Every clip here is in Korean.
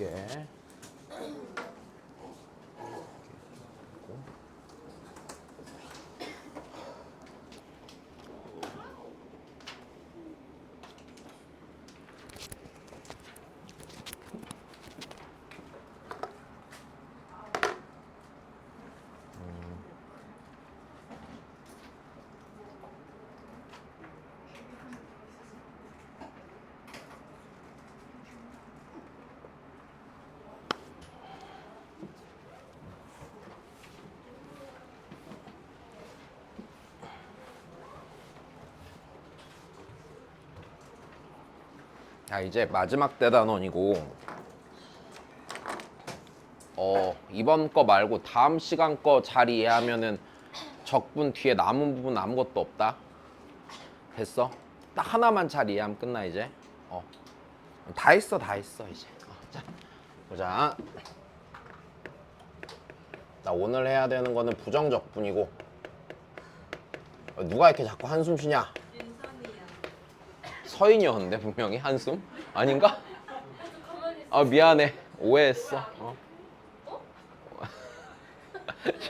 줄게. 자, 이제 마지막 대단원이고 이번 거 말고 다음 시간 거 잘 이해하면은 적분 뒤에 남은 부분 아무것도 없다. 됐어? 딱 하나만 잘 이해하면 끝나 이제. 다 했어 이제. 자, 보자. 나 오늘 해야 되는 거는 부정적분이고. 누가 이렇게 자꾸 한숨 쉬냐? 윤선이야. 서인이었는데 분명히 한숨? 아닌가? 아 미안해. 오해했어.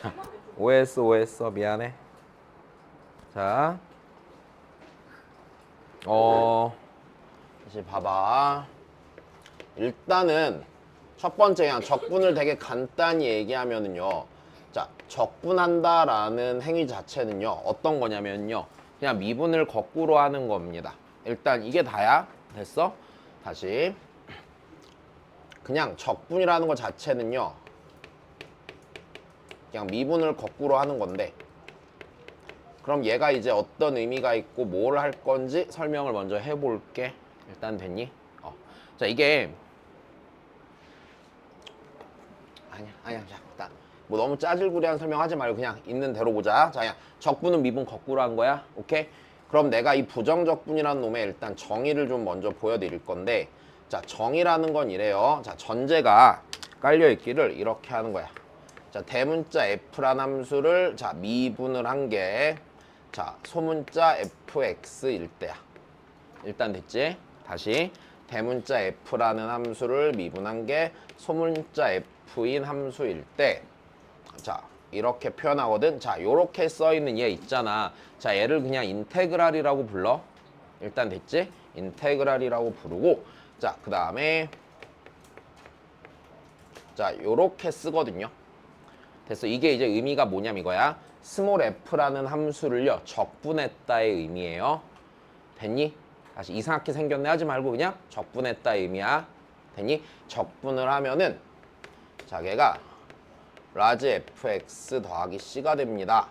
자, 오해했어 미안해. 자, 다시 봐봐. 일단은 첫 번째 그냥 적분을 되게 간단히 얘기하면은요. 자, 적분한다라는 행위 자체는요. 어떤 거냐면요. 그냥 미분을 거꾸로 하는 겁니다. 일단 이게 다야. 됐어? 다시. 그냥 적분이라는 것 자체는요. 그냥 미분을 거꾸로 하는 건데 그럼 얘가 이제 어떤 의미가 있고 뭘 할 건지 설명을 먼저 해볼게. 일단 됐니? 자, 이게 아니야 자, 일단 뭐 너무 짜질구리한 설명하지 말고 그냥 있는 대로 보자. 자, 그냥 적분은 미분 거꾸로 한 거야. 오케이? 그럼 내가 이 부정적분이라는 놈의 일단 정의를 좀 먼저 보여드릴 건데 자, 정의라는 건 이래요. 자, 전제가 깔려있기를 이렇게 하는 거야. 자, 대문자 f란 함수를 자 미분을 한 게 자 소문자 fx일 때야. 일단 됐지? 다시 대문자 f라는 함수를 미분한 게 소문자 f인 함수일 때 자 이렇게 표현하거든. 자 요렇게 써있는 얘 있잖아. 자 얘를 그냥 인테그랄이라고 불러. 일단 됐지? 인테그랄이라고 부르고 자 그 다음에 자 요렇게 쓰거든요. 됐어. 이게 이제 의미가 뭐냐면 이거야. 스몰 f라는 함수를요 적분했다의 의미예요. 됐니? 다시 이상하게 생겼네 하지 말고 그냥 적분했다의 의미야. 됐니? 적분을 하면은 자 걔가 라지 fx 더하기 c가 됩니다.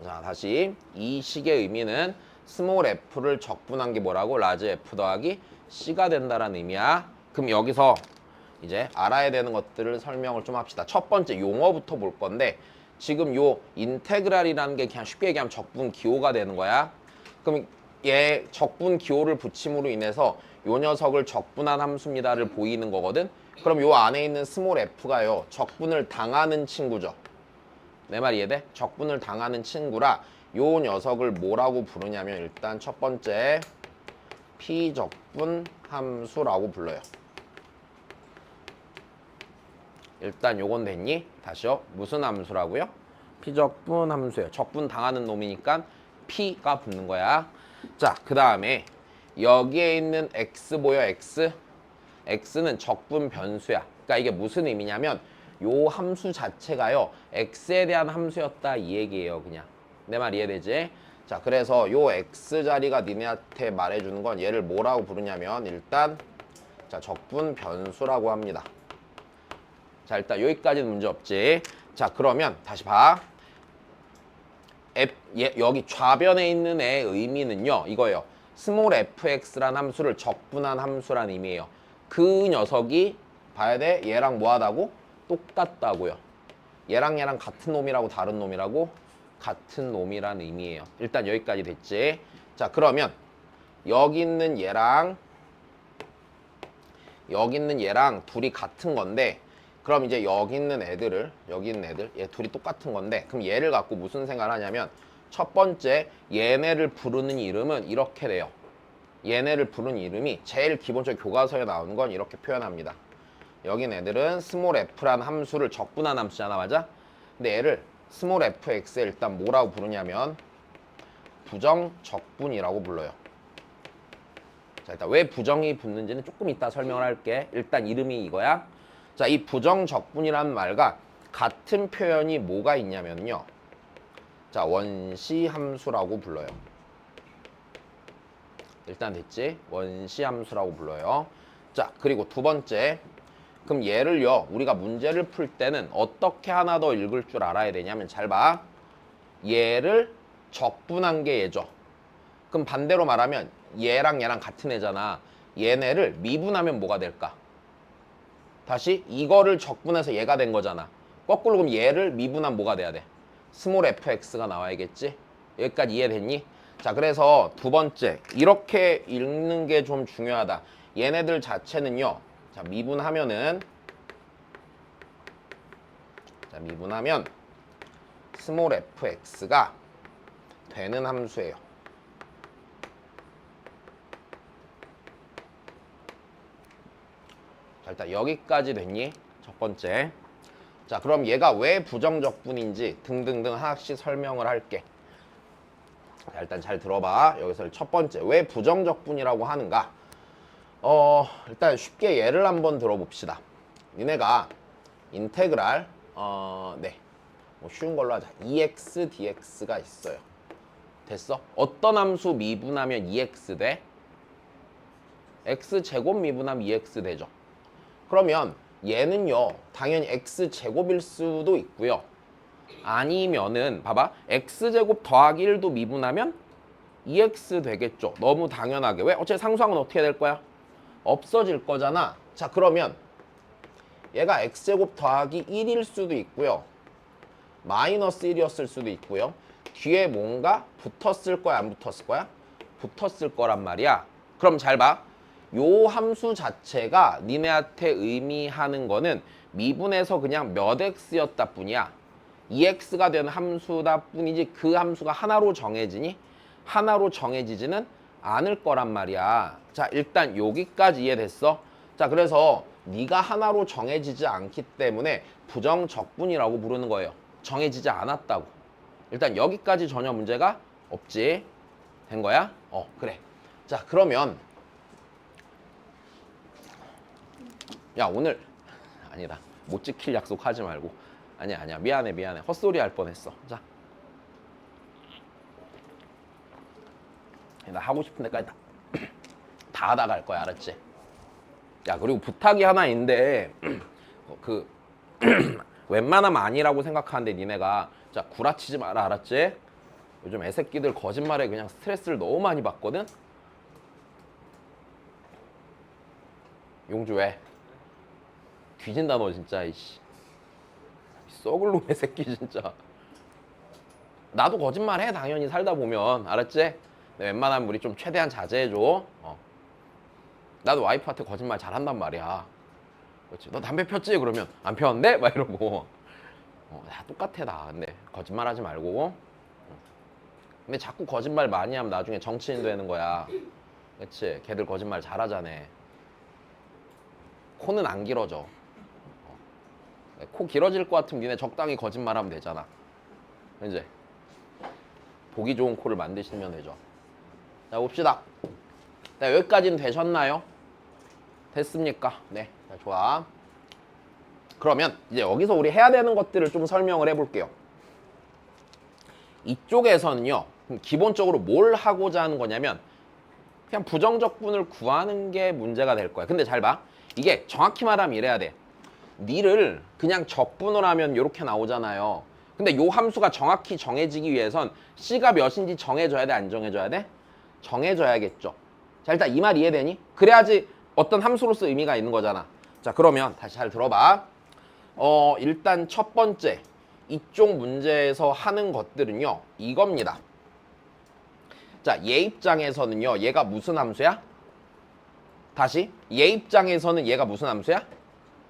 자 다시 이 식의 의미는 스몰 f를 적분한 게 뭐라고? 라지 f 더하기 c가 된다라는 의미야. 그럼 여기서 이제 알아야 되는 것들을 설명을 좀 합시다. 첫 번째 용어부터 볼 건데 지금 요 인테그랄이라는 게 그냥 쉽게 얘기하면 적분 기호가 되는 거야. 그럼 얘 적분 기호를 붙임으로 인해서 요 녀석을 적분한 함수입니다를 보이는 거거든. 그럼 요 안에 있는 스몰 f가요 적분을 당하는 친구죠. 내 말 이해돼? 적분을 당하는 친구라 요 녀석을 뭐라고 부르냐면 일단 첫 번째 피적분 함수라고 불러요. 일단 요건 됐니? 다시요. 무슨 함수라고요? 피적분 함수예요. 적분 당하는 놈이니까 P가 붙는 거야. 자, 그 다음에 여기에 있는 X 보여? X? X는 적분 변수야. 그러니까 이게 무슨 의미냐면 요 함수 자체가요. X에 대한 함수였다 이 얘기예요. 그냥. 내 말 이해되지? 자, 그래서 요 X 자리가 니네한테 말해주는 건 얘를 뭐라고 부르냐면 일단 자 적분 변수라고 합니다. 자 일단 여기까지는 문제 없지. 자 그러면 다시 봐. 여기 좌변에 있는 애의 의미는요 이거예요. 스몰 fx란 함수를 적분한 함수란 의미예요. 그 녀석이 봐야 돼. 얘랑 뭐하다고? 똑같다고요. 얘랑 같은 놈이라고 다른 놈이라고? 같은 놈이란 의미예요. 일단 여기까지 됐지. 자 그러면 여기 있는 얘랑 둘이 같은 건데 그럼 이제 여기 있는 애들 얘 둘이 똑같은 건데 그럼 얘를 갖고 무슨 생각을 하냐면 첫 번째 얘네를 부르는 이름은 이렇게 돼요. 얘네를 부르는 이름이 제일 기본적인 교과서에 나오는 건 이렇게 표현합니다. 여긴 애들은 스몰 f란 함수를 적분한 함수잖아, 맞아? 근데 얘를 스몰 fx에 일단 뭐라고 부르냐면 부정적분이라고 불러요. 자, 일단 왜 부정이 붙는지는 조금 이따 설명을 할게. 일단 이름이 이거야. 자, 이 부정적분이라는 말과 같은 표현이 뭐가 있냐면요. 자, 원시함수라고 불러요. 일단 됐지? 원시함수라고 불러요. 자, 그리고 두 번째. 그럼 얘를요, 우리가 문제를 풀 때는 어떻게 하나 더 읽을 줄 알아야 되냐면 잘 봐. 얘를 적분한 게 얘죠. 그럼 반대로 말하면 얘랑 얘랑 같은 애잖아. 얘네를 미분하면 뭐가 될까? 다시 이거를 적분해서 얘가 된 거잖아. 거꾸로 그럼 얘를 미분하면 뭐가 돼야 돼? 스몰 fx가 나와야겠지? 여기까지 이해됐니? 자, 그래서 두 번째, 이렇게 읽는 게 좀 중요하다. 얘네들 자체는요, 자, 미분하면 스몰 fx가 되는 함수예요. 자, 일단 여기까지 됐니? 첫 번째. 자, 그럼 얘가 왜 부정적분인지 등등등 하나씩 설명을 할게. 자, 일단 잘 들어봐. 여기서 첫 번째, 왜 부정적분이라고 하는가? 일단 쉽게 예를 한번 들어봅시다. 니네가 인테그랄, 뭐 쉬운 걸로 하자. 2x dx가 있어요. 됐어? 어떤 함수 미분하면 2x 돼? x제곱 미분하면 2x 되죠. 그러면 얘는요, 당연히 x제곱일 수도 있고요. 아니면은 봐봐, x제곱 더하기 1도 미분하면 2x 되겠죠. 너무 당연하게. 왜? 어차피 상수항은 어떻게 될 거야? 없어질 거잖아. 자, 그러면 얘가 x제곱 더하기 1일 수도 있고요. 마이너스 1이었을 수도 있고요. 뒤에 뭔가 붙었을 거야, 안 붙었을 거야? 붙었을 거란 말이야. 그럼 잘 봐. 요 함수 자체가 니네한테 의미하는 거는 미분에서 그냥 몇 x였다 뿐이야. 2x가 되는 함수다 뿐이지 그 함수가 하나로 정해지니? 하나로 정해지지는 않을 거란 말이야. 자, 일단 여기까지 이해됐어? 자, 그래서 네가 하나로 정해지지 않기 때문에 부정적분이라고 부르는 거예요. 정해지지 않았다고. 일단 여기까지 전혀 문제가 없지. 된 거야? 그래. 자, 그러면 야, 오늘 아니다. 못 지킬 약속 하지 말고. 아니야. 미안해. 헛소리 할 뻔했어. 자. 나 하고 싶은 데까지 다 하다 갈 거야. 알았지? 야, 그리고 부탁이 하나 있는데 웬만하면 아니라고 생각하는데 니네가 자, 구라치지 마라. 알았지? 요즘 애새끼들 거짓말에 그냥 스트레스를 너무 많이 받거든? 용주 왜? 뒤진다 너 진짜. 이씨. 썩을 놈의 새끼 진짜. 나도 거짓말해 당연히 살다 보면. 알았지? 웬만하면 우리 좀 최대한 자제해줘. 나도 와이프한테 거짓말 잘한단 말이야. 그렇지? 너 담배 폈지? 그러면 안 폈는데? 막 이러고. 다 똑같아 나. 근데 거짓말하지 말고. 근데 자꾸 거짓말 많이 하면 나중에 정치인 되는 거야. 그렇지? 걔들 거짓말 잘하잖아. 코는 안 길어져. 코 길어질 것 같으면 니네 적당히 거짓말하면 되잖아. 이제 보기 좋은 코를 만드시면 되죠. 자, 봅시다. 자, 여기까지는 되셨나요? 됐습니까? 네, 자, 좋아. 그러면 이제 여기서 우리 해야 되는 것들을 좀 설명을 해볼게요. 이쪽에서는요, 기본적으로 뭘 하고자 하는 거냐면 그냥 부정적분을 구하는 게 문제가 될 거야. 근데 잘 봐. 이게 정확히 말하면 이래야 돼. 니를 그냥 적분을 하면 이렇게 나오잖아요. 근데 요 함수가 정확히 정해지기 위해선 C가 몇인지 정해줘야 돼? 안 정해줘야 돼? 정해줘야겠죠. 자, 일단 이 말 이해되니? 그래야지 어떤 함수로서 의미가 있는 거잖아. 자, 그러면 다시 잘 들어봐. 일단 첫 번째 이쪽 문제에서 하는 것들은요, 이겁니다. 자, 얘 입장에서는요, 얘가 무슨 함수야? 다시 얘 입장에서는 얘가 무슨 함수야?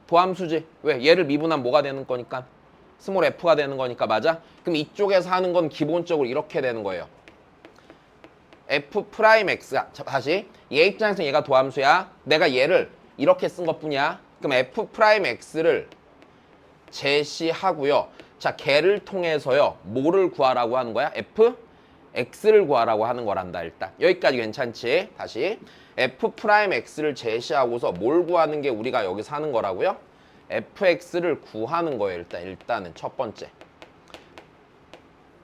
도함수지. 왜? 얘를 미분하면 뭐가 되는 거니까? 스몰 f가 되는 거니까. 맞아? 그럼 이쪽에서 하는 건 기본적으로 이렇게 되는 거예요. f 프라임 x가 다시 얘 입장에서 얘가 도함수야. 내가 얘를 이렇게 쓴 것뿐이야. 그럼 f 프라임 x를 제시하고요. 자, 걔를 통해서요. 뭐를 구하라고 하는 거야? f x를 구하라고 하는 거란다. 일단 여기까지 괜찮지? 다시 f 프라임 x를 제시하고서 뭘 구하는 게 우리가 여기서 하는 거라고요? fx를 구하는 거예요. 일단은 첫 번째.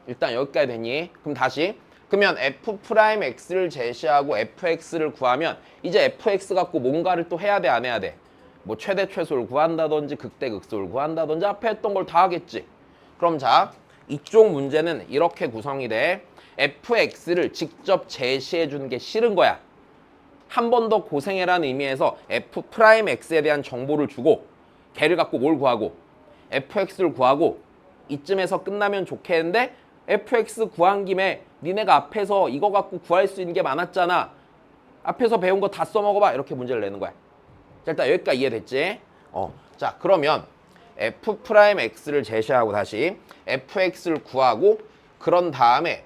일단 여기까지 됐니? 그럼 다시 그러면 f 프라임 x를 제시하고 fx를 구하면 이제 fx 갖고 뭔가를 또 해야 돼, 안 해야 돼? 뭐 최대 최소를 구한다든지 극대 극소를 구한다든지 앞에 했던 걸 다 하겠지. 그럼 자, 이쪽 문제는 이렇게 구성이 돼. fx를 직접 제시해 주는 게 싫은 거야. 한 번 더 고생해라는 의미에서 f 프라임 x에 대한 정보를 주고 걔를 갖고 뭘 구하고 fx를 구하고 이쯤에서 끝나면 좋겠는데 fx 구한 김에 니네가 앞에서 이거 갖고 구할 수 있는 게 많았잖아. 앞에서 배운 거 다 써먹어봐. 이렇게 문제를 내는 거야. 자, 일단 여기까지 이해됐지? 자, 그러면 f 프라임 x를 제시하고 다시 fx를 구하고 그런 다음에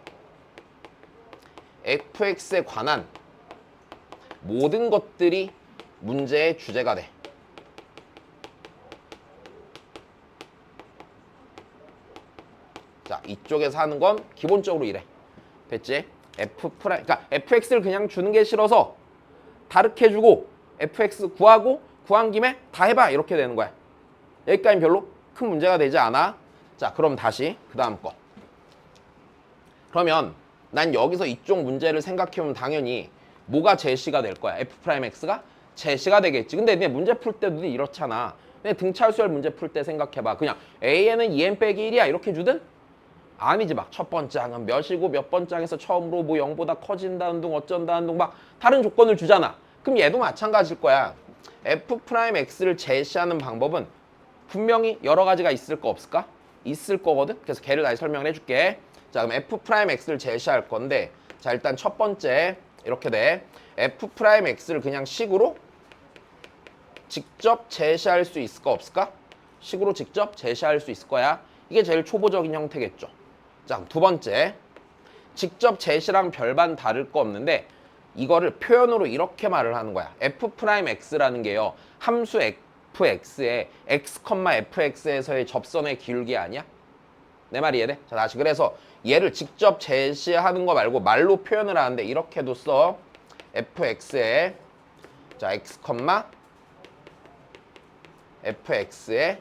fx에 관한 모든 것들이 문제의 주제가 돼. 자, 이쪽에서 하는 건 기본적으로 이래. 됐지? f 프라임, 그러니까 fx를 그냥 주는 게 싫어서 다르게 주고 fx 구하고 구한 김에 다 해봐. 이렇게 되는 거야. 여기까지는 별로 큰 문제가 되지 않아. 자, 그럼 다시 그 다음 거. 그러면 난 여기서 이쪽 문제를 생각해보면 당연히 뭐가 제시가 될 거야? f 프라임 x가 제시가 되겠지. 근데 내 문제 풀 때도 이렇잖아. 내 등차수열 문제 풀 때 생각해봐. 그냥 a에는 2n 빼기 1이야 이렇게 주든? 아니지. 막 첫 번째 항은 몇이고 몇 번째 항에서 처음으로 뭐 0보다 커진다는 둥 어쩐다는 둥 막 다른 조건을 주잖아. 그럼 얘도 마찬가지일 거야. f 프라임 x를 제시하는 방법은 분명히 여러 가지가 있을 거 없을까? 있을 거거든. 그래서 걔를 다시 설명을 해줄게. 자, 그럼 f 프라임 x를 제시할 건데, 자, 일단 첫 번째 이렇게 돼. f 프라임 x를 그냥 식으로 직접 제시할 수 있을까 없을까? 식으로 직접 제시할 수 있을 거야. 이게 제일 초보적인 형태겠죠. 자, 두 번째. 직접 제시랑 별반 다를 거 없는데 이거를 표현으로 이렇게 말을 하는 거야. f 프라임 x라는 게요. 함수 fx의 x, fx에서의 접선의 기울기 아니야? 내 말이 이해돼? 자, 다시 그래서 얘를 직접 제시하는 거 말고 말로 표현을 하는데 이렇게도 써. fx의 자, x, fx의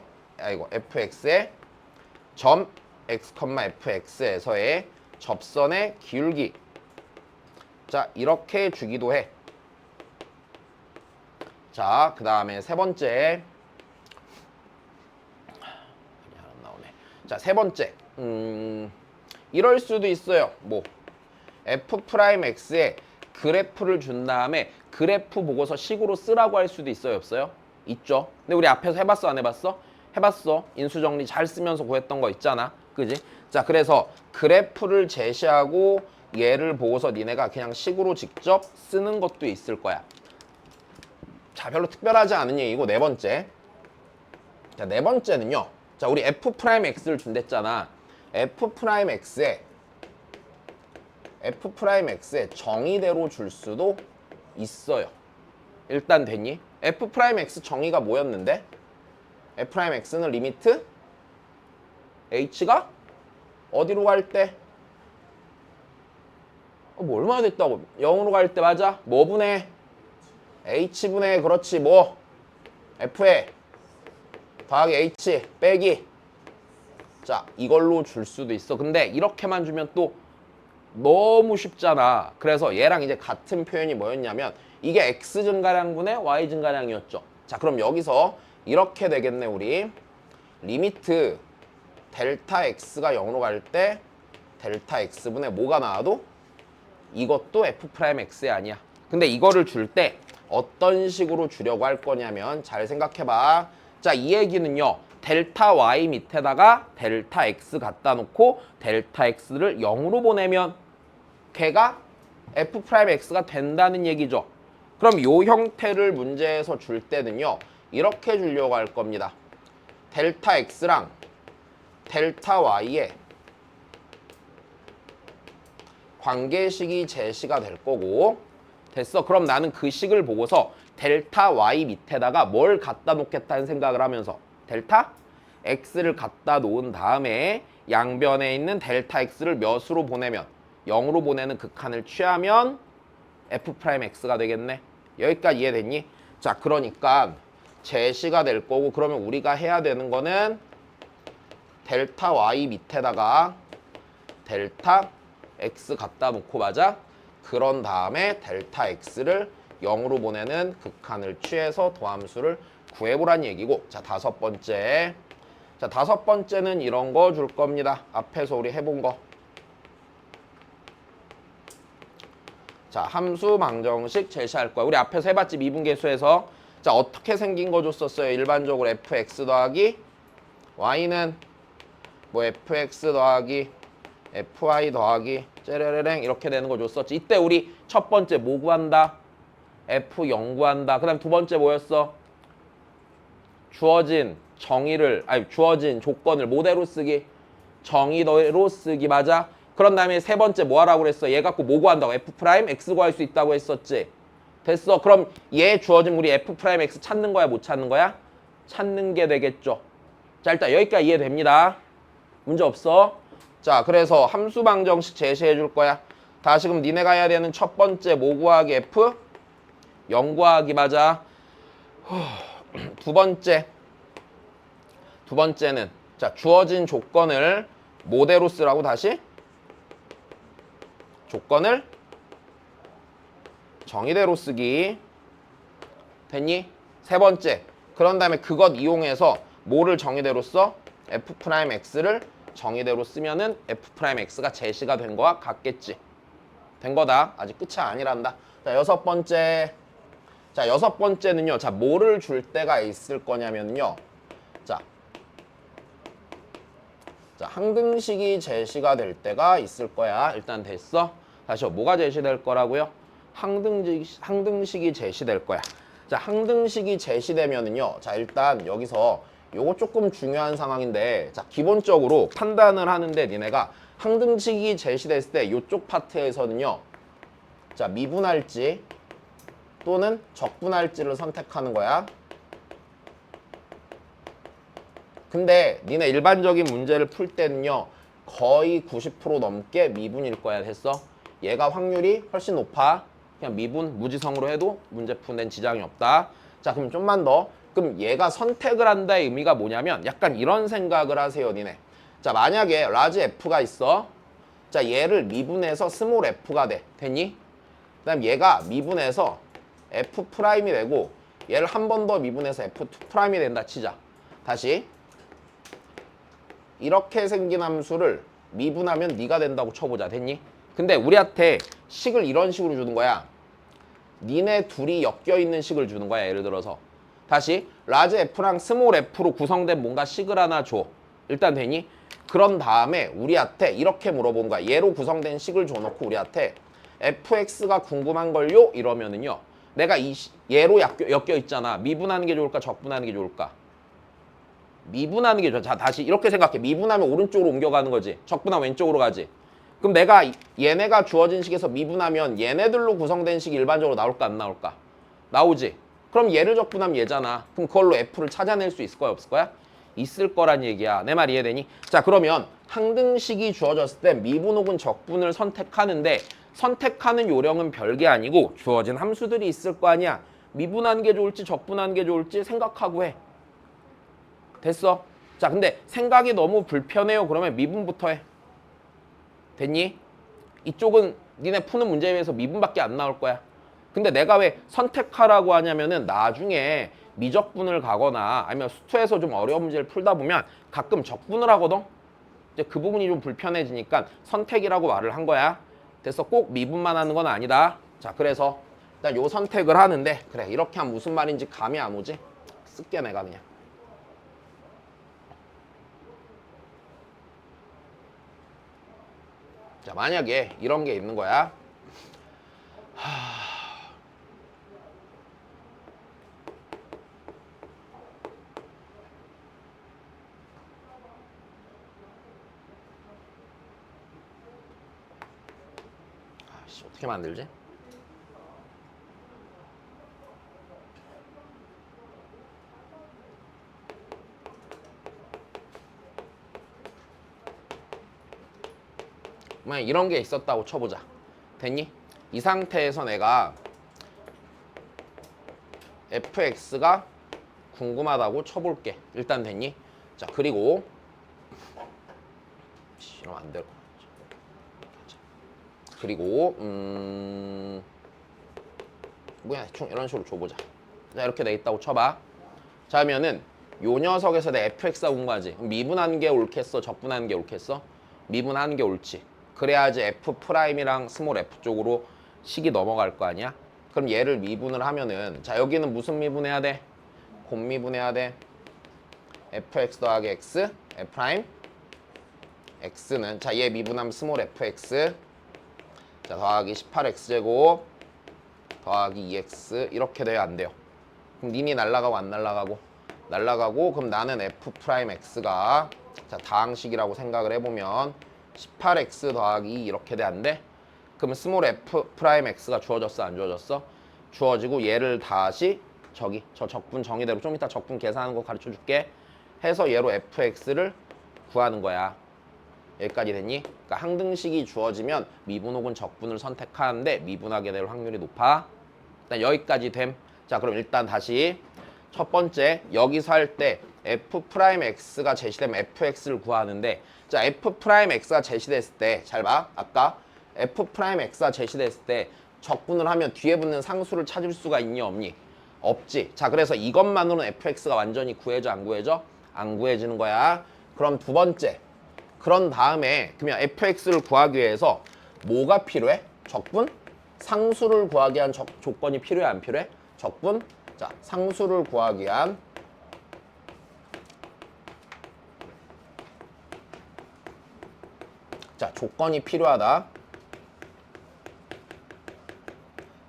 점 x, fx에서의 접선의 기울기. 자, 이렇게 주기도 해. 자, 그 다음에 세 번째. 안 나오네. 자, 세 번째. 이럴 수도 있어요. 뭐 f 프라임 x에 그래프를 준 다음에 그래프 보고서 식으로 쓰라고 할 수도 있어요, 없어요? 있죠. 근데 우리 앞에서 해봤어, 안 해봤어? 해봤어. 인수정리 잘 쓰면서 구했던 거 있잖아. 그지? 자, 그래서 그래프를 제시하고 얘를 보고서 니네가 그냥 식으로 직접 쓰는 것도 있을 거야. 자, 별로 특별하지 않은 얘기고 네 번째. 자, 네 번째는요. 자, 우리 f 프라임 x를 준댔잖아. f 프라임 x에 정의대로 줄 수도 있어요. 일단 됐니? f 프라임 x 정의가 뭐였는데? f 프라임 x는 리미트 h가 어디로 갈 때? 뭐 얼마나 됐다고? 0으로 갈 때 맞아? 뭐 분의? h분의 그렇지 뭐? f에 더하기 h 빼기. 자, 이걸로 줄 수도 있어. 근데 이렇게만 주면 또 너무 쉽잖아. 그래서 얘랑 이제 같은 표현이 뭐였냐면 이게 x 증가량분의 y 증가량이었죠. 자, 그럼 여기서 이렇게 되겠네. 우리 리미트 델타 x가 0으로 갈 때 델타 x분의 뭐가 나와도 이것도 f 프라임 x이 아니야. 근데 이거를 줄 때 어떤 식으로 주려고 할 거냐면 잘 생각해봐. 자, 이 얘기는요. 델타 y 밑에다가 델타 x 갖다 놓고 델타 x를 0으로 보내면 걔가 f 프라임 x가 된다는 얘기죠. 그럼 요 형태를 문제에서 줄 때는요. 이렇게 주려고 할 겁니다. 델타 x랑 델타 y의 관계식이 제시가 될 거고. 됐어. 그럼 나는 그 식을 보고서 델타 y 밑에다가 뭘 갖다 놓겠다는 생각을 하면서 델타 x를 갖다 놓은 다음에 양변에 있는 델타 x를 몇으로 보내면 0으로 보내는 극한을 취하면 f'x가 되겠네. 여기까지 이해됐니? 자, 그러니까 제시가 될 거고, 그러면 우리가 해야 되는 거는 델타 y 밑에다가 델타 x 갖다 놓고 맞아? 그런 다음에 델타 x를 0으로 보내는 극한을 취해서 도함수를 구해보란 얘기고. 자, 다섯 번째. 자, 다섯 번째는 이런 거 줄 겁니다. 앞에서 우리 해본 거. 자, 함수 방정식 제시할 거야. 우리 앞에서 해봤지, 미분계수에서. 자, 어떻게 생긴 거 줬었어요? 일반적으로 fx 더하기 y는 뭐 fx 더하기 fy 더하기 째레레랭 이렇게 되는 거 줬었지. 이때 우리 첫 번째 뭐 구한다? f0 구한다. 그 다음 두 번째 뭐였어? 주어진 조건을 뭐대로 쓰기? 정의대로 쓰기. 맞아? 그런 다음에 세 번째 뭐 하라고 그랬어? 얘 갖고 뭐 구한다고? f 프라임 x 구할 수 있다고 했었지. 됐어. 그럼 얘 주어진 우리 f 프라임 x 찾는 거야, 못 찾는 거야? 찾는 게 되겠죠. 자, 일단 여기까지 이해됩니다. 문제 없어. 자, 그래서 함수 방정식 제시해 줄 거야. 다시금 니네가 해야 되는 첫 번째 뭐 구하기 f 0 구하기. 맞아. 두 번째는 자, 주어진 조건을 뭐대로 쓰라고? 다시 조건을 정의대로 쓰기. 됐니? 세 번째, 그런 다음에 그것 이용해서 뭐를 정의대로 써? f'x를 정의대로 쓰면은 f'x가 제시가 된 거와 같겠지. 된 거다. 아직 끝이 아니란다. 자, 여섯 번째. 자, 여섯 번째는요. 자, 뭐를 줄 때가 있을 거냐면요. 자, 항등식이 제시가 될 때가 있을 거야. 일단 됐어? 다시 뭐가 제시될 거라고요? 항등식이 제시될 거야. 자, 항등식이 제시되면은요. 자, 일단 여기서 요거 조금 중요한 상황인데, 자, 기본적으로 판단을 하는데 니네가 항등식이 제시됐을 때 요쪽 파트에서는요. 자, 미분할지 또는 적분할지를 선택하는 거야. 근데 니네 일반적인 문제를 풀 때는요. 거의 90% 넘게 미분일 거야. 됐어? 얘가 확률이 훨씬 높아. 그냥 미분, 무지성으로 해도 문제 푸는 데는 지장이 없다. 자, 그럼 좀만 더. 그럼 얘가 선택을 한다의 의미가 뭐냐면 약간 이런 생각을 하세요, 니네. 자, 만약에 라지 F가 있어. 자, 얘를 미분해서 스몰 F가 돼. 됐니? 그 다음 얘가 미분해서 F 프라임이 되고 얘를 한 번 더 미분해서 F2 프라임이 된다 치자. 다시. 이렇게 생긴 함수를 미분하면 네가 된다고 쳐보자. 됐니? 근데 우리한테 식을 이런 식으로 주는 거야. 니네 둘이 엮여있는 식을 주는 거야. 예를 들어서 다시 라지 F랑 스몰 F로 구성된 뭔가 식을 하나 줘. 일단 되니? 그런 다음에 우리한테 이렇게 물어보는 거야. 얘로 구성된 식을 줘놓고 우리한테 fx가 궁금한 걸요? 이러면은요. 내가 얘로 엮여있잖아. 미분하는 게 좋을까? 적분하는 게 좋을까? 미분하는 게 좋아. 자, 다시 이렇게 생각해. 미분하면 오른쪽으로 옮겨가는 거지. 적분하면 왼쪽으로 가지. 그럼 내가 얘네가 주어진 식에서 미분하면 얘네들로 구성된 식이 일반적으로 나올까 안 나올까? 나오지. 그럼 얘를 적분하면 얘잖아. 그럼 그걸로 f를 찾아낼 수 있을 거야 없을 거야? 있을 거란 얘기야. 내 말 이해되니? 자, 그러면 항등식이 주어졌을 때 미분 혹은 적분을 선택하는데 선택하는 요령은 별게 아니고 주어진 함수들이 있을 거 아니야. 미분하는 게 좋을지 적분하는 게 좋을지 생각하고 해. 됐어? 자, 근데 생각이 너무 불편해요. 그러면 미분부터 해. 됐니? 이쪽은 니네 푸는 문제에 비해서 미분밖에 안 나올 거야. 근데 내가 왜 선택하라고 하냐면은 나중에 미적분을 가거나 아니면 수투에서 좀 어려운 문제를 풀다 보면 가끔 적분을 하거든? 이제 그 부분이 좀 불편해지니까 선택이라고 말을 한 거야. 됐어? 꼭 미분만 하는 건 아니다. 자, 그래서 일단 요 선택을 하는데 그래, 이렇게 하면 무슨 말인지 감이 안 오지? 쓸게 내가 그냥. 자, 만약에 이런 게 있는 거야. 어떻게 만들지? 만약 이런 게 있었다고 쳐보자. 됐니? 이 상태에서 내가 fx가 궁금하다고 쳐볼게. 일단 됐니? 자, 그리고 이러면 안 될 거야. 그리고 뭐야, 대충 이런 식으로 줘보자. 자, 이렇게 돼 있다고 쳐봐. 자, 하면은 요 녀석에서 내 fx가 궁금하지. 미분하는 게 옳겠어? 적분하는 게 옳겠어? 미분하는 게 옳지. 그래야지 f'이랑 스몰 f 쪽으로 식이 넘어갈 거 아니야? 그럼 얘를 미분을 하면은, 자, 여기는 무슨 미분해야 돼? 곱미분해야 돼. fx 더하기 x, f', x는, 자, 얘 미분하면 스몰 fx, 자, 더하기 18x제곱, 더하기 2x, 이렇게 돼야 안 돼요. 그럼 님이 날라가고 안 날라가고? 날라가고, 그럼 나는 f'x가, 자, 다항식이라고 생각을 해보면 18x 더하기 2 이렇게 돼, 안 돼? 그러면 스몰 f'x가 주어졌어, 안 주어졌어? 주어지고, 얘를 다시 저기 저 적분 정의대로 좀 이따 적분 계산하는 거 가르쳐 줄게. 해서 얘로 fx를 구하는 거야. 여기까지 됐니? 그러니까 항등식이 주어지면 미분 혹은 적분을 선택하는데 미분하게 될 확률이 높아. 일단 여기까지 됨. 자, 그럼 일단 다시 첫 번째, 여기서 할 때 f'x가 제시되면 fx를 구하는데, 자, f'x가 제시됐을 때 잘 봐. 아까 f'x가 제시됐을 때 적분을 하면 뒤에 붙는 상수를 찾을 수가 있니 없니? 없지. 자, 그래서 이것만으로는 fx가 완전히 구해져 안 구해져? 안 구해지는 거야. 그럼 두 번째, 그런 다음에 그러면 fx를 구하기 위해서 뭐가 필요해? 적분? 상수를 구하기 위한 조건이 필요해 안 필요해? 적분? 자, 상수를 구하기 위한 자, 조건이 필요하다.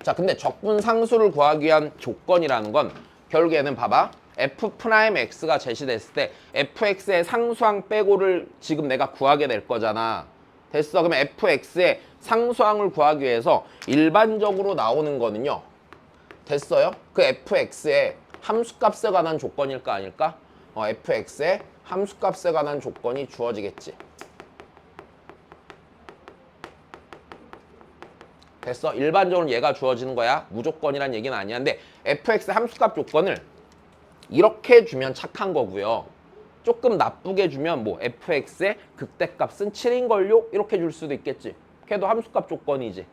자, 근데 적분 상수를 구하기 위한 조건이라는 건 결국에는 봐봐. f'x가 제시됐을 때 fx의 상수항 빼고를 지금 내가 구하게 될 거잖아. 됐어. 그러면 fx의 상수항을 구하기 위해서 일반적으로 나오는 거는요. 됐어요? 그 fx의 함수값에 관한 조건일까 아닐까? fx의 함수값에 관한 조건이 주어지겠지. 됐어? 일반적으로 얘가 주어지는 거야. 무조건이란 얘기는 아니야. 근데 fx의 함수값 조건을 이렇게 주면 착한 거고요. 조금 나쁘게 주면 뭐 fx의 극대값은 7인걸요? 이렇게 줄 수도 있겠지. 걔도 함수값 조건이지.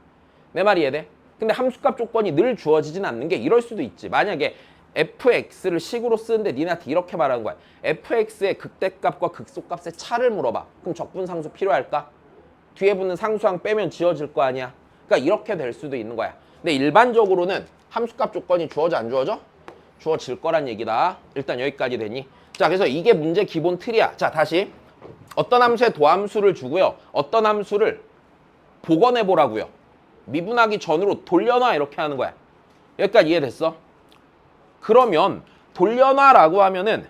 내 말이 이해돼? 근데 함수값 조건이 늘 주어지진 않는 게 이럴 수도 있지. 만약에 fx를 식으로 쓰는데 니네한테 이렇게 말하는 거야. fx의 극대값과 극소값의 차를 물어봐. 그럼 적분상수 필요할까? 뒤에 붙는 상수항 빼면 지워질 거 아니야. 그러니까 이렇게 될 수도 있는 거야. 근데 일반적으로는 함수값 조건이 주어져 안 주어져? 주어질 거란 얘기다. 일단 여기까지 되니? 자, 그래서 이게 문제 기본 틀이야. 자, 다시 어떤 함수에 도함수를 주고요. 어떤 함수를 복원해 보라고요. 미분하기 전으로 돌려놔 이렇게 하는 거야. 여기까지 이해됐어? 그러면 돌려놔라고 하면은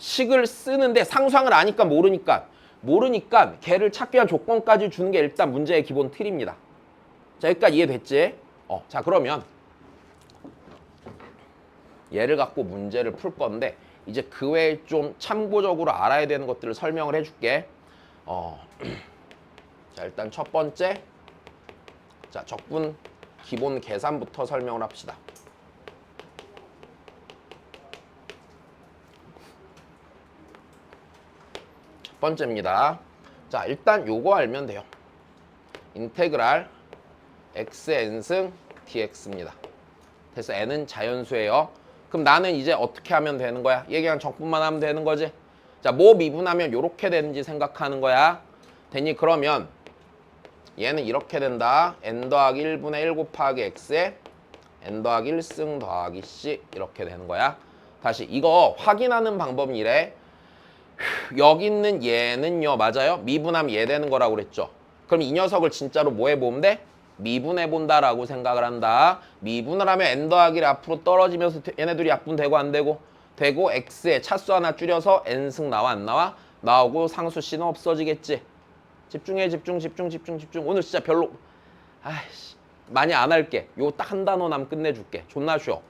식을 쓰는데 상수항을 아니까 모르니까 걔를 찾기 위한 조건까지 주는 게 일단 문제의 기본 틀입니다. 자, 여기까지 이해됐지? 자, 그러면 얘를 갖고 문제를 풀 건데 이제 그 외에 좀 참고적으로 알아야 되는 것들을 설명을 해줄게. 자, 일단 첫 번째, 자, 적분 기본 계산부터 설명을 합시다. 첫 번째입니다. 자, 일단 요거 알면 돼요. 인테그랄 xn승 dx입니다. 그래서 n은 자연수예요. 그럼 나는 이제 어떻게 하면 되는 거야? 얘 그냥 적분만 하면 되는 거지? 자, 뭐 미분하면 요렇게 되는지 생각하는 거야. 되니? 그러면 얘는 이렇게 된다. n 더하기 1분의 1 곱하기 x에 n 더하기 1승 더하기 c 이렇게 되는 거야. 다시 이거 확인하는 방법은 이래. 여기 있는 얘는요. 맞아요? 미분하면 얘 되는 거라고 그랬죠. 그럼 이 녀석을 진짜로 뭐 해보면 돼? 미분해본다라고 생각을 한다. 미분을 하면 n 더하기를 앞으로 떨어지면서 얘네들이 약분되고 안 되고? 되고 x에 차수 하나 줄여서 n승 나와 안 나와? 나오고 상수 c는 없어지겠지. 집중해 집중. 오늘 진짜 별로 아이씨 많이 안 할게. 요 딱 한 단어 남 끝내줄게. 존나 쉬워.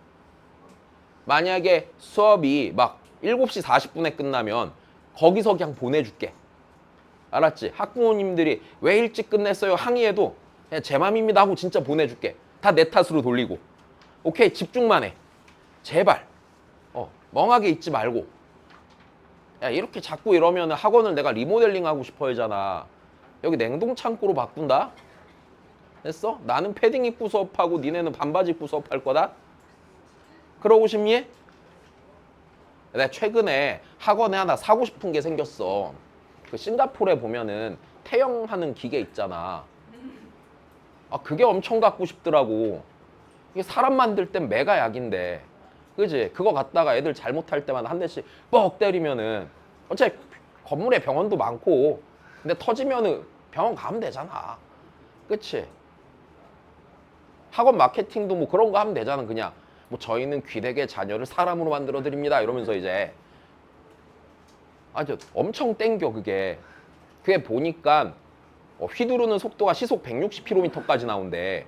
만약에 수업이 막 7시 40분에 끝나면 거기서 그냥 보내줄게. 알았지? 학부모님들이 왜 일찍 끝냈어요 항의해도 그냥 제 맘입니다 하고 진짜 보내줄게. 다 내 탓으로 돌리고. 오케이, 집중만 해. 제발. 멍하게 있지 말고. 야, 이렇게 자꾸 이러면 학원을 내가 리모델링 하고 싶어 하잖아. 여기 냉동 창고로 바꾼다? 됐어? 나는 패딩 입고 수업하고 니네는 반바지 입고 수업할 거다? 그러고 싶니? 내가 최근에 학원에 하나 사고 싶은 게 생겼어. 그 싱가포르에 보면은 태영하는 기계 있잖아. 그게 엄청 갖고 싶더라고. 이게 사람 만들 땐 메가 약인데. 그지? 그거 갖다가 애들 잘못할 때마다 한 대씩 뻑 때리면은 어차피 건물에 병원도 많고 근데 터지면은 병원 가면 되잖아. 그치? 학원 마케팅도 뭐 그런 거 하면 되잖아. 그냥 뭐 저희는 귀대의 자녀를 사람으로 만들어 드립니다 이러면서 이제 아주 엄청 땡겨. 그게 보니까 휘두르는 속도가 시속 160km까지 나온대.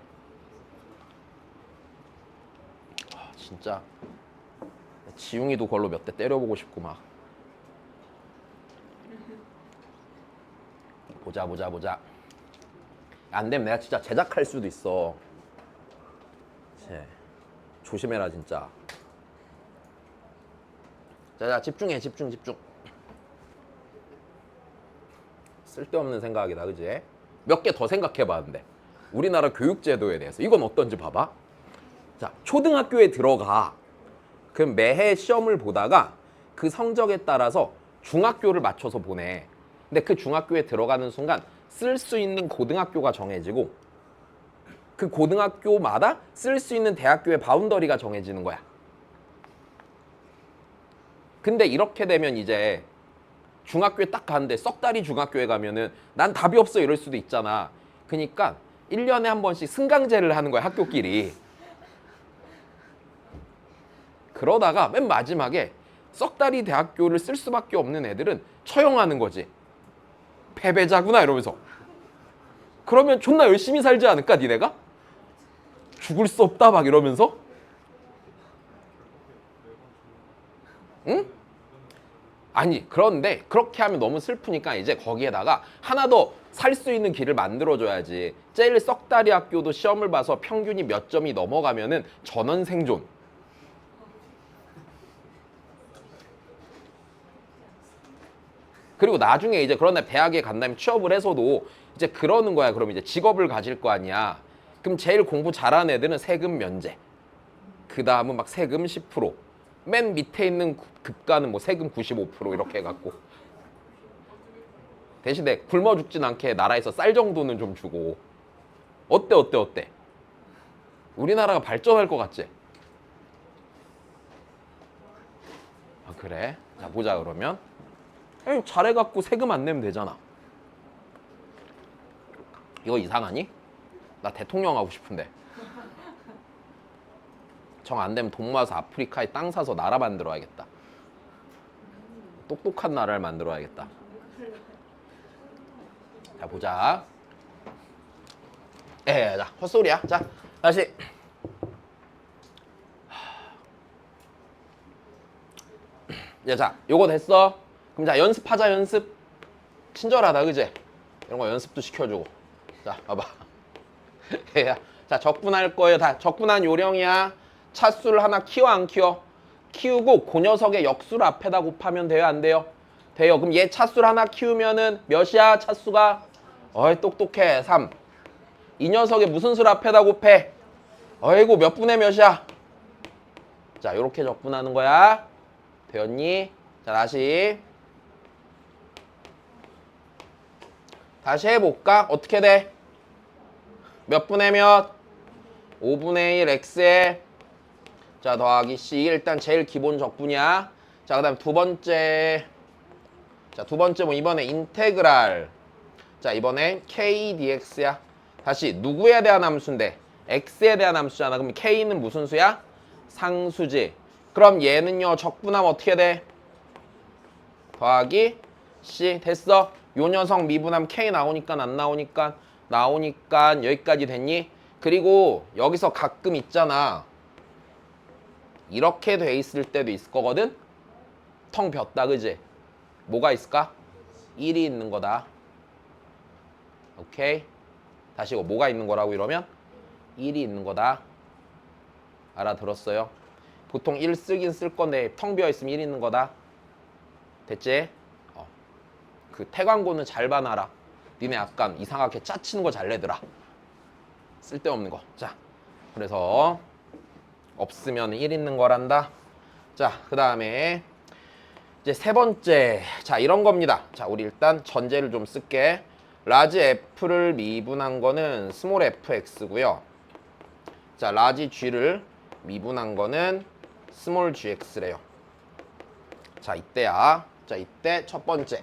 진짜 지웅이도 그걸로 몇 대 때려보고 싶고 막. 보자. 안 되면 내가 진짜 제작할 수도 있어. 조심해라 진짜. 자, 집중. 쓸데없는 생각이다, 그지? 몇 개 더 생각해봤는데 우리나라 교육제도에 대해서 이건 어떤지 봐봐. 자, 초등학교에 들어가. 그럼 매해 시험을 보다가 그 성적에 따라서 중학교를 맞춰서 보내. 근데 그 중학교에 들어가는 순간 쓸 수 있는 고등학교가 정해지고 그 고등학교마다 쓸 수 있는 대학교의 바운더리가 정해지는 거야. 근데 이렇게 되면 이제 중학교에 딱 가는데 썩다리 중학교에 가면은 난 답이 없어 이럴 수도 있잖아. 그러니까 1년에 한 번씩 승강제를 하는 거야, 학교끼리. 그러다가 맨 마지막에 썩다리 대학교를 쓸 수밖에 없는 애들은 처형하는 거지. 패배자구나 이러면서. 그러면 존나 열심히 살지 않을까 니네가? 죽을 수 없다 막 이러면서. 응? 아니 그런데 그렇게 하면 너무 슬프니까 이제 거기에다가 하나 더 살 수 있는 길을 만들어줘야지. 제일 썩다리 학교도 시험을 봐서 평균이 몇 점이 넘어가면은 전원 생존. 그리고 나중에 이제 그런 날 대학에 간 다음에 취업을 해서도 이제 그러는 거야. 그럼 이제 직업을 가질 거 아니야. 그럼 제일 공부 잘하는 애들은 세금 면제. 그 다음은 막 세금 10%. 맨 밑에 있는 급가는 뭐 세금 95% 이렇게 해갖고. 대신에 굶어 죽진 않게 나라에서 쌀 정도는 좀 주고. 어때? 우리나라가 발전할 것 같지? 그래? 자, 보자 그러면. 잘해갖고 세금 안 내면 되잖아. 이거 이상하니? 나 대통령 하고 싶은데. 정 안 되면 돈 모아서 아프리카에 땅 사서 나라 만들어야겠다. 똑똑한 나라를 만들어야겠다. 자, 보자. 자, 헛소리야. 자, 다시. 자, 요거 됐어. 그럼 자, 연습하자, 연습. 친절하다, 그지? 이런 거 연습도 시켜주고. 자, 봐봐. 자, 적분할 거예요. 다 적분한 요령이야. 차수를 하나 키워, 안 키워? 키우고 그 녀석의 역수를 앞에다 곱하면 돼요, 안 돼요? 돼요. 그럼 얘 차수를 하나 키우면은 몇이야, 차수가? 똑똑해. 3. 이 녀석의 무슨 수를 앞에다 곱해? 어이구, 몇 분의 몇이야? 자, 요렇게 적분하는 거야. 되었니? 자, 다시 해볼까? 어떻게 돼? 몇 분의 몇? 5분의 1 x에 자 더하기 c. 일단 제일 기본 적분이야. 자, 그 다음 두 번째. 자, 두 번째 뭐 이번에 인테그랄. 자, 이번에 k dx야. 다시 누구에 대한 함수인데? x에 대한 함수잖아. 그럼 k는 무슨 수야? 상수지. 그럼 얘는요 적분하면 어떻게 돼? 더하기 c. 됐어. 요 녀석 미분하면 k 나오니까 안 나오니까? 나오니까 여기까지 됐니? 그리고 여기서 가끔 있잖아. 이렇게 돼 있을 때도 있을 거거든? 텅 비었다, 그지? 뭐가 있을까? 1이 있는 거다. 오케이. 다시 이거 뭐가 있는 거라고 이러면 1이 있는 거다. 알아들었어요? 보통 1 쓰긴 쓸 건데 텅 비어 있으면 1 있는 거다. 됐지? 그 태광고는 잘 봐놔라. 니네 약간 이상하게 짜치는 거 잘 내더라. 쓸데없는 거. 자, 그래서 없으면 1 있는 거란다. 자, 그 다음에 이제 세 번째. 자, 이런 겁니다. 자, 우리 일단 전제를 좀 쓸게. 라지 F를 미분한 거는 스몰 fx고요. 자, 라지 G를 미분한 거는 스몰 gx래요. 자, 이때야. 자, 이때 첫 번째.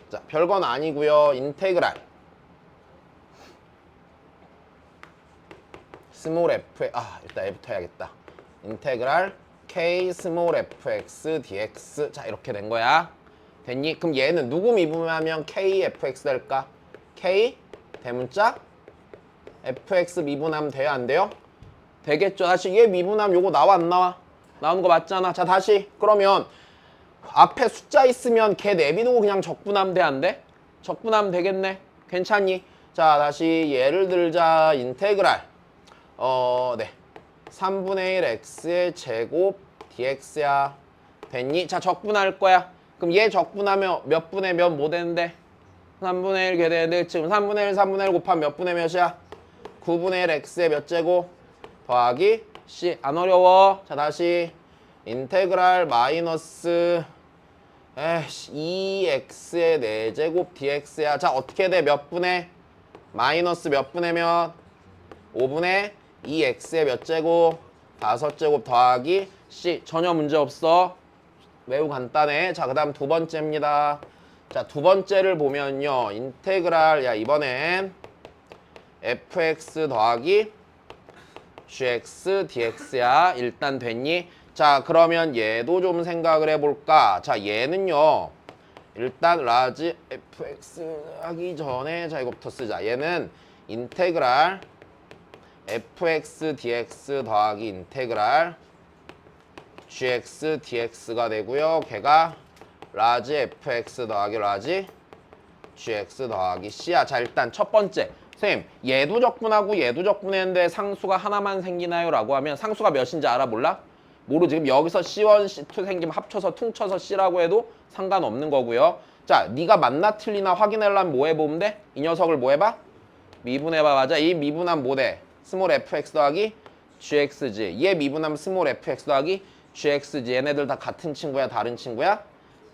자, 별건 아니고요. 인테그랄 스몰 f 일단 F부터 해야겠다. 인테그랄 k 스몰 fx dx. 자, 이렇게 된 거야. 됐니? 그럼 얘는 누구 미분하면 k fx 될까? k 대문자 fx 미분하면 돼요, 안 돼요? 되겠죠. 다시 얘 미분하면 요거 나와, 안 나와? 나오는 거 맞잖아. 자, 다시 그러면 앞에 숫자 있으면 걔 내비두고 그냥 적분하면 돼, 안 돼? 적분하면 되겠네. 괜찮니? 자, 다시 예를 들자. 인테그랄 3분의 1 x의 제곱 dx야. 됐니? 자, 적분할 거야. 그럼 얘 적분하면 몇 분의 몇 뭐 되는데? 3분의 1 게 되는데 지금 3분의 1 곱하면 몇 분의 몇이야? 9분의 1 x의 몇 제곱 더하기 c. 안 어려워. 자, 다시 인테그랄 마이너스 2x의 4제곱 dx야. 자, 어떻게 돼? 몇 분의? 마이너스 몇 분의 몇? 5분의 2x의 몇 제곱? 5제곱 더하기 c. 전혀 문제 없어. 매우 간단해. 자, 그 다음 두 번째입니다. 자, 두 번째를 보면요. 인테그랄, 야, 이번엔 fx 더하기 gx dx야. 일단 됐니? 자, 그러면 얘도 좀 생각을 해볼까? 자, 얘는요. 일단 라지 fx 하기 전에 자, 이거부터 쓰자. 얘는 인테그랄 fx dx 더하기 인테그랄 gx dx가 되고요. 걔가 라지 fx 더하기 라지 gx 더하기 c야. 자, 일단 첫 번째. 선생님, 얘도 적분하고 얘도 적분했는데 상수가 하나만 생기나요? 라고 하면 상수가 몇인지 알아? 몰라? 모르지. 지금 여기서 C1, C2 생기면 합쳐서 퉁쳐서 C라고 해도 상관없는 거고요. 자, 네가 맞나 틀리나 확인하려면 뭐 해보면 돼? 이 녀석을 뭐 해봐? 미분해봐. 맞아. 이 미분하면 뭐 돼? 스몰 fx 더하기 gx지. 얘 미분하면 스몰 fx 더하기 gx지. 얘네들 다 같은 친구야? 다른 친구야?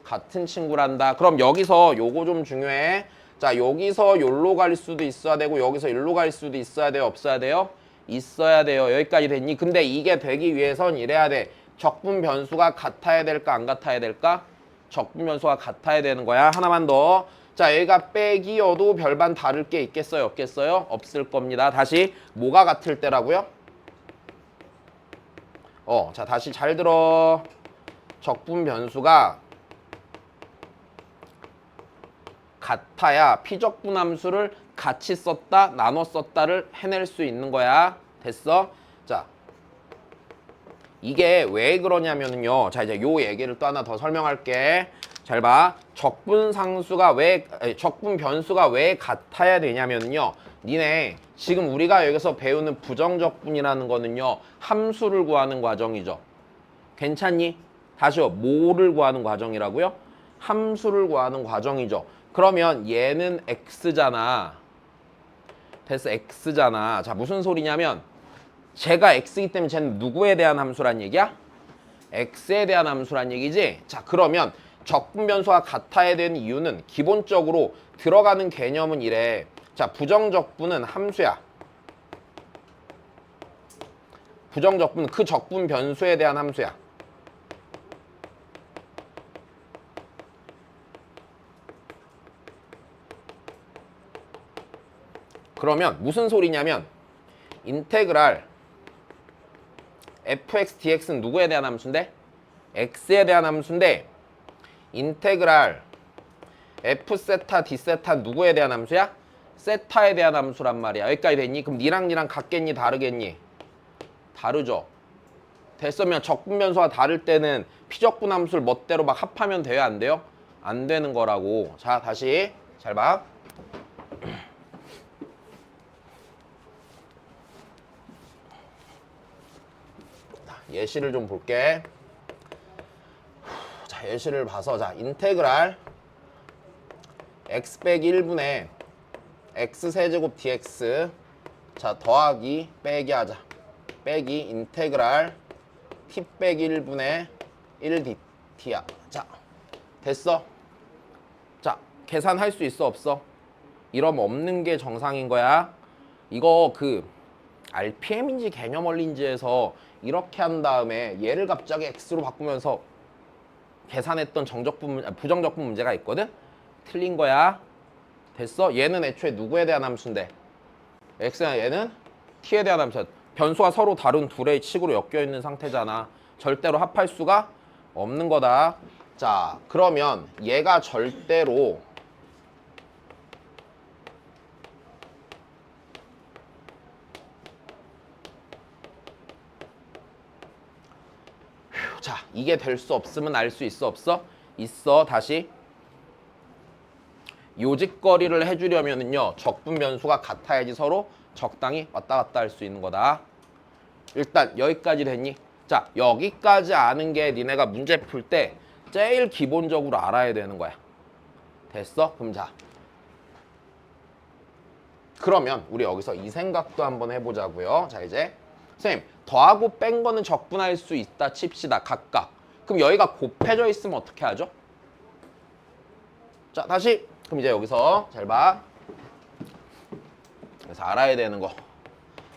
같은 친구란다. 그럼 여기서 요거 좀 중요해. 자, 여기서 요로 갈 수도 있어야 되고 여기서 일로 갈 수도 있어야 돼요? 없어야 돼요? 있어야 돼요. 여기까지 됐니? 근데 이게 되기 위해선 이래야 돼. 적분 변수가 같아야 될까 안 같아야 될까? 적분 변수가 같아야 되는 거야. 하나만 더. 자, 얘가 빼기여도 별반 다를 게 있겠어요? 없겠어요? 없을 겁니다. 다시 뭐가 같을 때라고요? 자, 다시 잘 들어. 적분 변수가 같아야 피적분 함수를 같이 썼다, 나눠 썼다를 해낼 수 있는 거야. 됐어? 자, 이게 왜 그러냐면요. 자, 이제 요 얘기를 또 하나 더 설명할게. 잘 봐. 적분 변수가 왜 같아야 되냐면요. 니네 지금 우리가 여기서 배우는 부정적분이라는 거는요. 함수를 구하는 과정이죠. 괜찮니? 다시요. 뭐를 구하는 과정이라고요? 함수를 구하는 과정이죠. 그러면 얘는 x잖아. 됐어, x잖아. 자, 무슨 소리냐면 쟤가 x이기 때문에 쟤는 누구에 대한 함수란 얘기야? x에 대한 함수란 얘기지? 자, 그러면 적분 변수가 같아야 되는 이유는 기본적으로 들어가는 개념은 이래. 자, 부정적분은 함수야. 부정적분은 그 적분 변수에 대한 함수야. 그러면 무슨 소리냐면 인테그랄 fx dx는 누구에 대한 함수인데? x에 대한 함수인데 인테그랄 f 세타 d 세타 누구에 대한 함수야? 세타에 대한 함수란 말이야. 여기까지 됐니? 그럼 니랑 같겠니? 다르겠니? 다르죠. 됐으면 적분 변수가 다를 때는 피적분 함수를 멋대로 막 합하면 돼요? 안 돼요? 안 되는 거라고. 자, 다시 잘 봐. 예시를 좀 볼게. 자, 예시를 봐서 자, 인테그랄 x 빼기 1분의 x 세제곱 dx 자, 더하기 빼기 하자. 빼기 인테그랄 t 빼기 1분의 1dt야. 자, 됐어. 자, 계산할 수 있어 없어? 이러면 없는 게 정상인 거야. 이거 그 RPM인지 개념 원리인지에서 이렇게 한 다음에 얘를 갑자기 x로 바꾸면서 계산했던 부정적분 문제가 있거든? 틀린 거야. 됐어? 얘는 애초에 누구에 대한 함수인데? x나 얘는 t에 대한 함수야. 변수가 서로 다른 둘의 식으로 엮여 있는 상태잖아. 절대로 합할 수가 없는 거다. 자, 그러면 얘가 절대로 자, 이게 될 수 없으면 알 수 있어 없어? 있어. 다시 요직거리를 해주려면은요 적분 변수가 같아야지 서로 적당히 왔다 갔다 할 수 있는 거다. 일단 여기까지 됐니? 자, 여기까지 아는 게 니네가 문제 풀 때 제일 기본적으로 알아야 되는 거야. 됐어? 그럼 자, 그러면 우리 여기서 이 생각도 한번 해보자고요. 자, 이제 선생님 더하고 뺀 거는 적분할 수 있다 칩시다 각각. 그럼 여기가 곱해져 있으면 어떻게 하죠? 자, 다시 그럼 이제 여기서 잘 봐. 그래서 알아야 되는 거.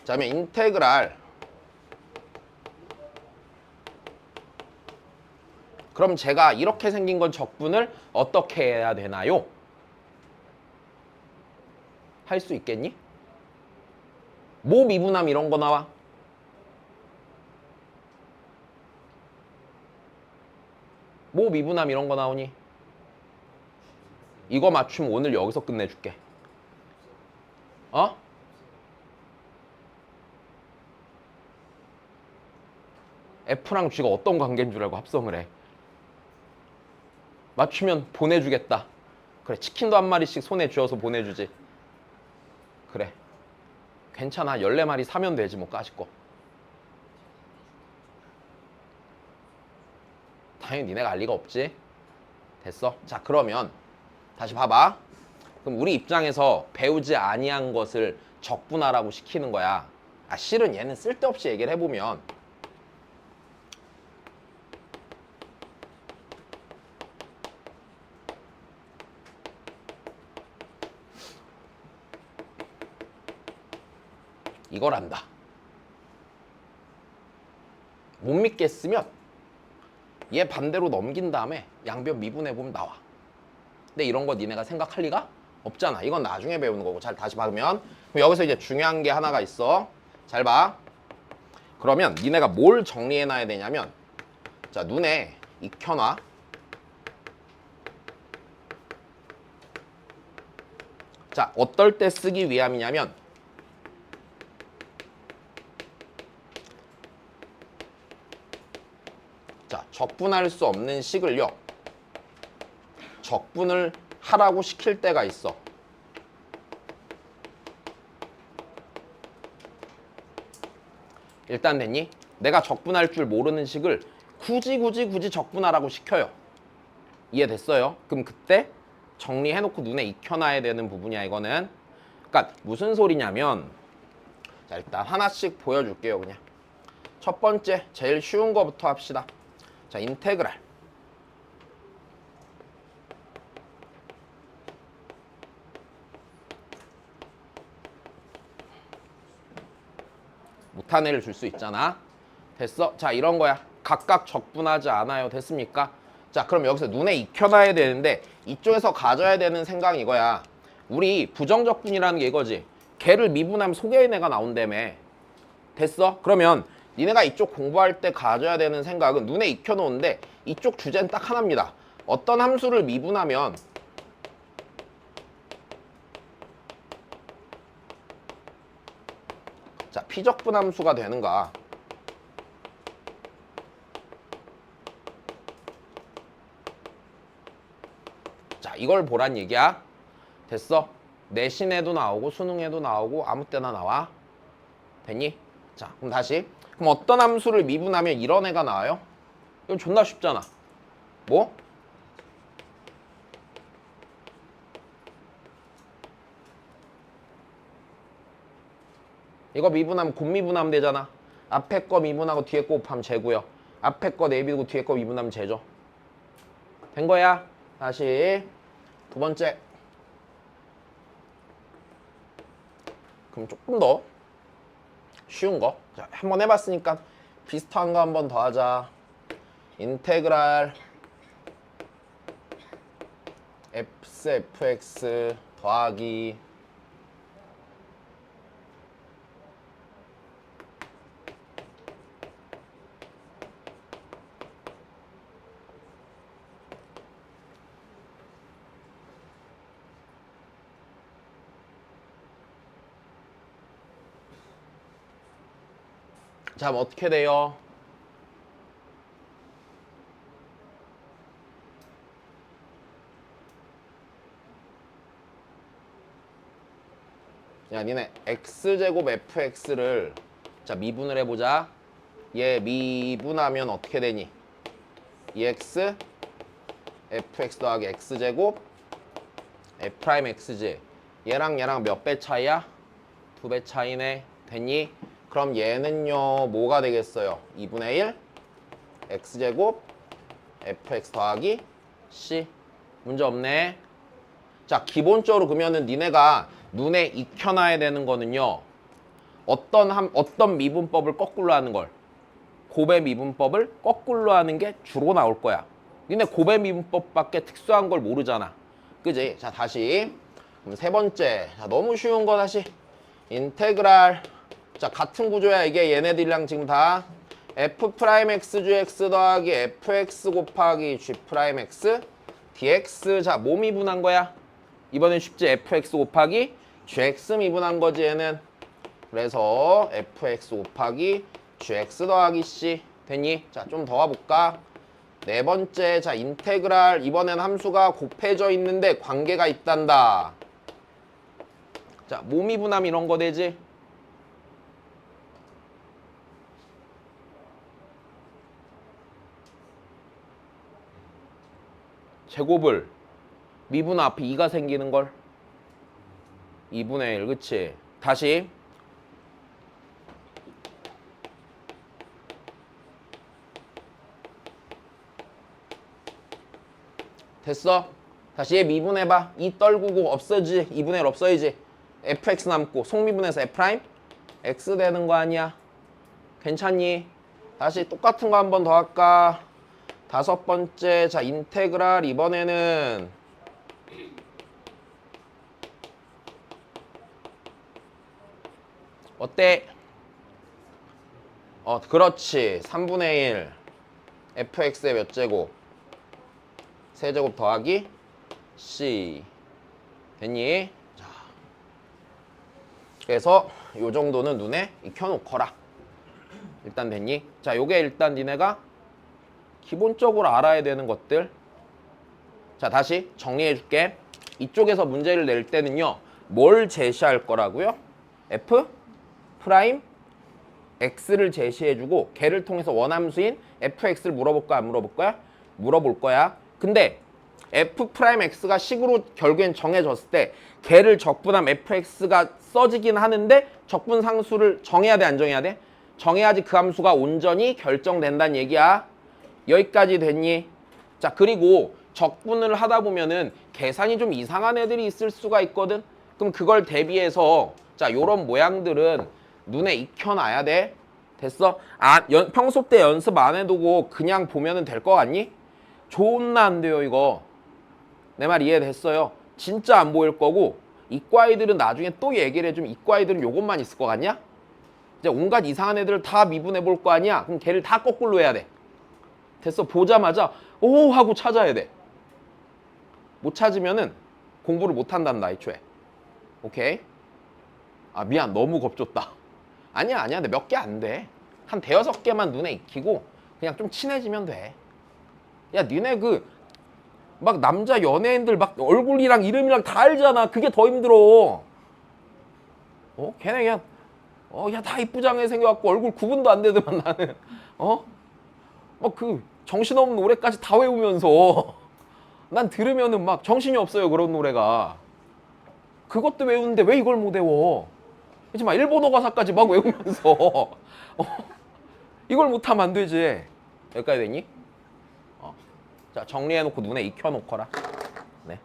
자, 그러면 인테그랄. 그럼 제가 이렇게 생긴 건 적분을 어떻게 해야 되나요? 할 수 있겠니? 뭐 미분함 이런 거 나와? 뭐 미분함 이런 거 나오니? 이거 맞추면 오늘 여기서 끝내줄게. 어? F랑 G가 어떤 관계인 줄 알고 합성을 해. 맞추면 보내주겠다. 그래, 치킨도 한 마리씩 손에 쥐어서 보내주지. 그래, 괜찮아. 14마리 사면 되지 뭐 까짓 거. 당연히 니네가 알 리가 없지. 됐어? 자, 그러면 다시 봐봐. 그럼 우리 입장에서 배우지 아니한 것을 적분하라고 시키는 거야. 아, 실은 얘는 쓸데없이 얘기를 해보면 이걸 안다. 못 믿겠으면 얘 반대로 넘긴 다음에 양변 미분해보면 나와. 근데 이런 거 니네가 생각할 리가 없잖아. 이건 나중에 배우는 거고. 잘 다시 봐보면 그럼 여기서 이제 중요한 게 하나가 있어. 잘 봐. 그러면 니네가 뭘 정리해놔야 되냐면 자, 눈에 익혀놔. 자, 어떨 때 쓰기 위함이냐면 자, 적분할 수 없는 식을요 적분을 하라고 시킬 때가 있어. 일단 됐니? 내가 적분할 줄 모르는 식을 굳이 적분하라고 시켜요. 이해됐어요? 그럼 그때 정리해놓고 눈에 익혀놔야 되는 부분이야 이거는. 그러니까 무슨 소리냐면 자, 일단 하나씩 보여줄게요. 그냥 첫 번째 제일 쉬운 거부터 합시다. 자, 인테그랄. 못한 애를 줄 수 있잖아. 됐어? 자, 이런 거야. 각각 적분하지 않아요. 됐습니까? 자, 그럼 여기서 눈에 익혀놔야 되는데 이쪽에서 가져야 되는 생각이 이거야. 우리 부정적분이라는 게 이거지. 걔를 미분하면 속에의 애가 나온다며. 됐어? 그러면 니네가 이쪽 공부할 때 가져야 되는 생각은 눈에 익혀놓은데 이쪽 주제는 딱 하나입니다. 어떤 함수를 미분하면 자, 피적분 함수가 되는가. 자, 이걸 보란 얘기야. 됐어? 내신에도 나오고 수능에도 나오고 아무 때나 나와. 됐니? 자, 그럼 다시. 그럼 어떤 함수를 미분하면 이런 애가 나와요? 이건 존나 쉽잖아. 뭐? 이거 미분하면 곱미분하면 되잖아. 앞에 거 미분하고 뒤에 거 곱하면 제고요. 앞에 거 내비두고 뒤에 거 미분하면 제죠. 된 거야. 다시 두 번째. 그럼 조금 더 쉬운 거. 자, 한번 해봤으니까 비슷한 거 한 번 더 하자. 인테그랄 fx 더하기 자, 뭐 어떻게 돼요? 야, 니네 x제곱 fx를 자 미분을 해보자. 얘 미분하면 어떻게 되니? 2x fx 더하기 x제곱 f' x지. 얘랑 얘랑 몇 배 차이야? 2배 차이네. 됐니? 그럼 얘는요 뭐가 되겠어요? 2분의 1 x제곱 fx 더하기 c. 문제 없네. 자, 기본적으로 그러면은 니네가 눈에 익혀놔야 되는 거는요 어떤 미분법을 거꾸로 하는 걸, 곱의 미분법을 거꾸로 하는 게 주로 나올 거야. 니네 곱의 미분법밖에 특수한 걸 모르잖아. 그지? 자, 다시. 그럼 세 번째. 자, 너무 쉬운 거 다시. 인테그랄. 자, 같은 구조야. 이게 얘네들이랑 지금 다 f'xgx 더하기 fx 곱하기 g'x dx. 자, 뭐 미분한 거야? 이번엔 쉽지. fx 곱하기 gx 미분한 거지 얘는. 그래서 fx 곱하기 gx 더하기 c. 됐니? 자, 좀 더 와볼까? 네 번째. 자, 인테그랄. 이번엔 함수가 곱해져 있는데 관계가 있단다. 자, 뭐 미분하면 이런 거 되지? 제곱을 미분 앞에 2가 생기는 걸. 2분의 1, 그치? 다시. 됐어? 다시 얘 미분해봐. 2 떨구고 없어지지. 2분의 1 없어야지. fx 남고 속미분해서 f' x 되는 거 아니야? 괜찮니? 다시 똑같은 거 한 번 더 할까? 다섯 번째. 자, 인테그랄. 이번에는 어때? 그렇지. 3분의 1 fx의 몇 제곱? 세제곱 더하기 c. 됐니? 자, 그래서 요 정도는 눈에 익혀놓거라. 일단 됐니? 자, 요게 일단 니네가 기본적으로 알아야 되는 것들. 자, 다시 정리해줄게. 이쪽에서 문제를 낼 때는요 뭘 제시할 거라고요? f 프라임 x를 제시해주고 걔를 통해서 원함수인 fx를 물어볼 거야, 안 물어볼 거야? 물어볼 거야. 근데 f 프라임 x가 식으로 결국엔 정해졌을 때 걔를 적분함 fx가 써지긴 하는데 적분 상수를 정해야 돼, 안 정해야 돼? 정해야지 그 함수가 온전히 결정된다는 얘기야. 여기까지 됐니? 자, 그리고 적분을 하다 보면은 계산이 좀 이상한 애들이 있을 수가 있거든. 그럼 그걸 대비해서 자, 요런 모양들은 눈에 익혀놔야 돼. 됐어? 평소 때 연습 안 해두고 그냥 보면은 될 거 같니? 존나 안 돼요, 이거. 내 말 이해됐어요? 진짜 안 보일 거고, 이과애들은 나중에 또 얘기를 해주면 이과애들은 요것만 있을 거 같냐? 이제 온갖 이상한 애들을 다 미분해 볼 거 아니야? 그럼 걔를 다 거꾸로 해야 돼. 됐어? 보자마자 오 하고 찾아야 돼. 못 찾으면은 공부를 못 한단다, 애초에. 오케이? 아, 미안. 너무 겁줬다. 아니야. 근데 몇 개 안 돼. 한 대여섯 개만 눈에 익히고 그냥 좀 친해지면 돼. 야, 니네 막 남자 연예인들 막 얼굴이랑 이름이랑 다 알잖아. 그게 더 힘들어. 걔네 그냥 야, 다 이쁘장하게 생겨갖고 얼굴 구분도 안 되더만 나는. 막 그 정신없는 노래까지 다 외우면서 난 들으면은 막 정신이 없어요, 그런 노래가. 그것도 외우는데 왜 이걸 못 외워? 그치, 막 일본어 가사까지 막 외우면서 이걸 못하면 안 되지. 여기까지 됐니? 자, 정리해놓고 눈에 익혀놓거라. 네.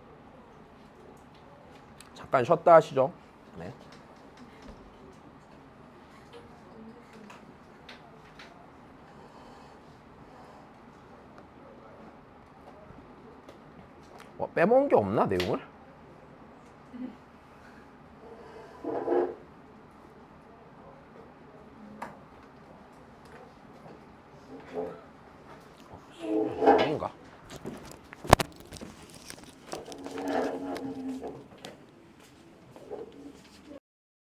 잠깐 쉬었다 하시죠. 네. 빼먹은 게 없나, 내용을?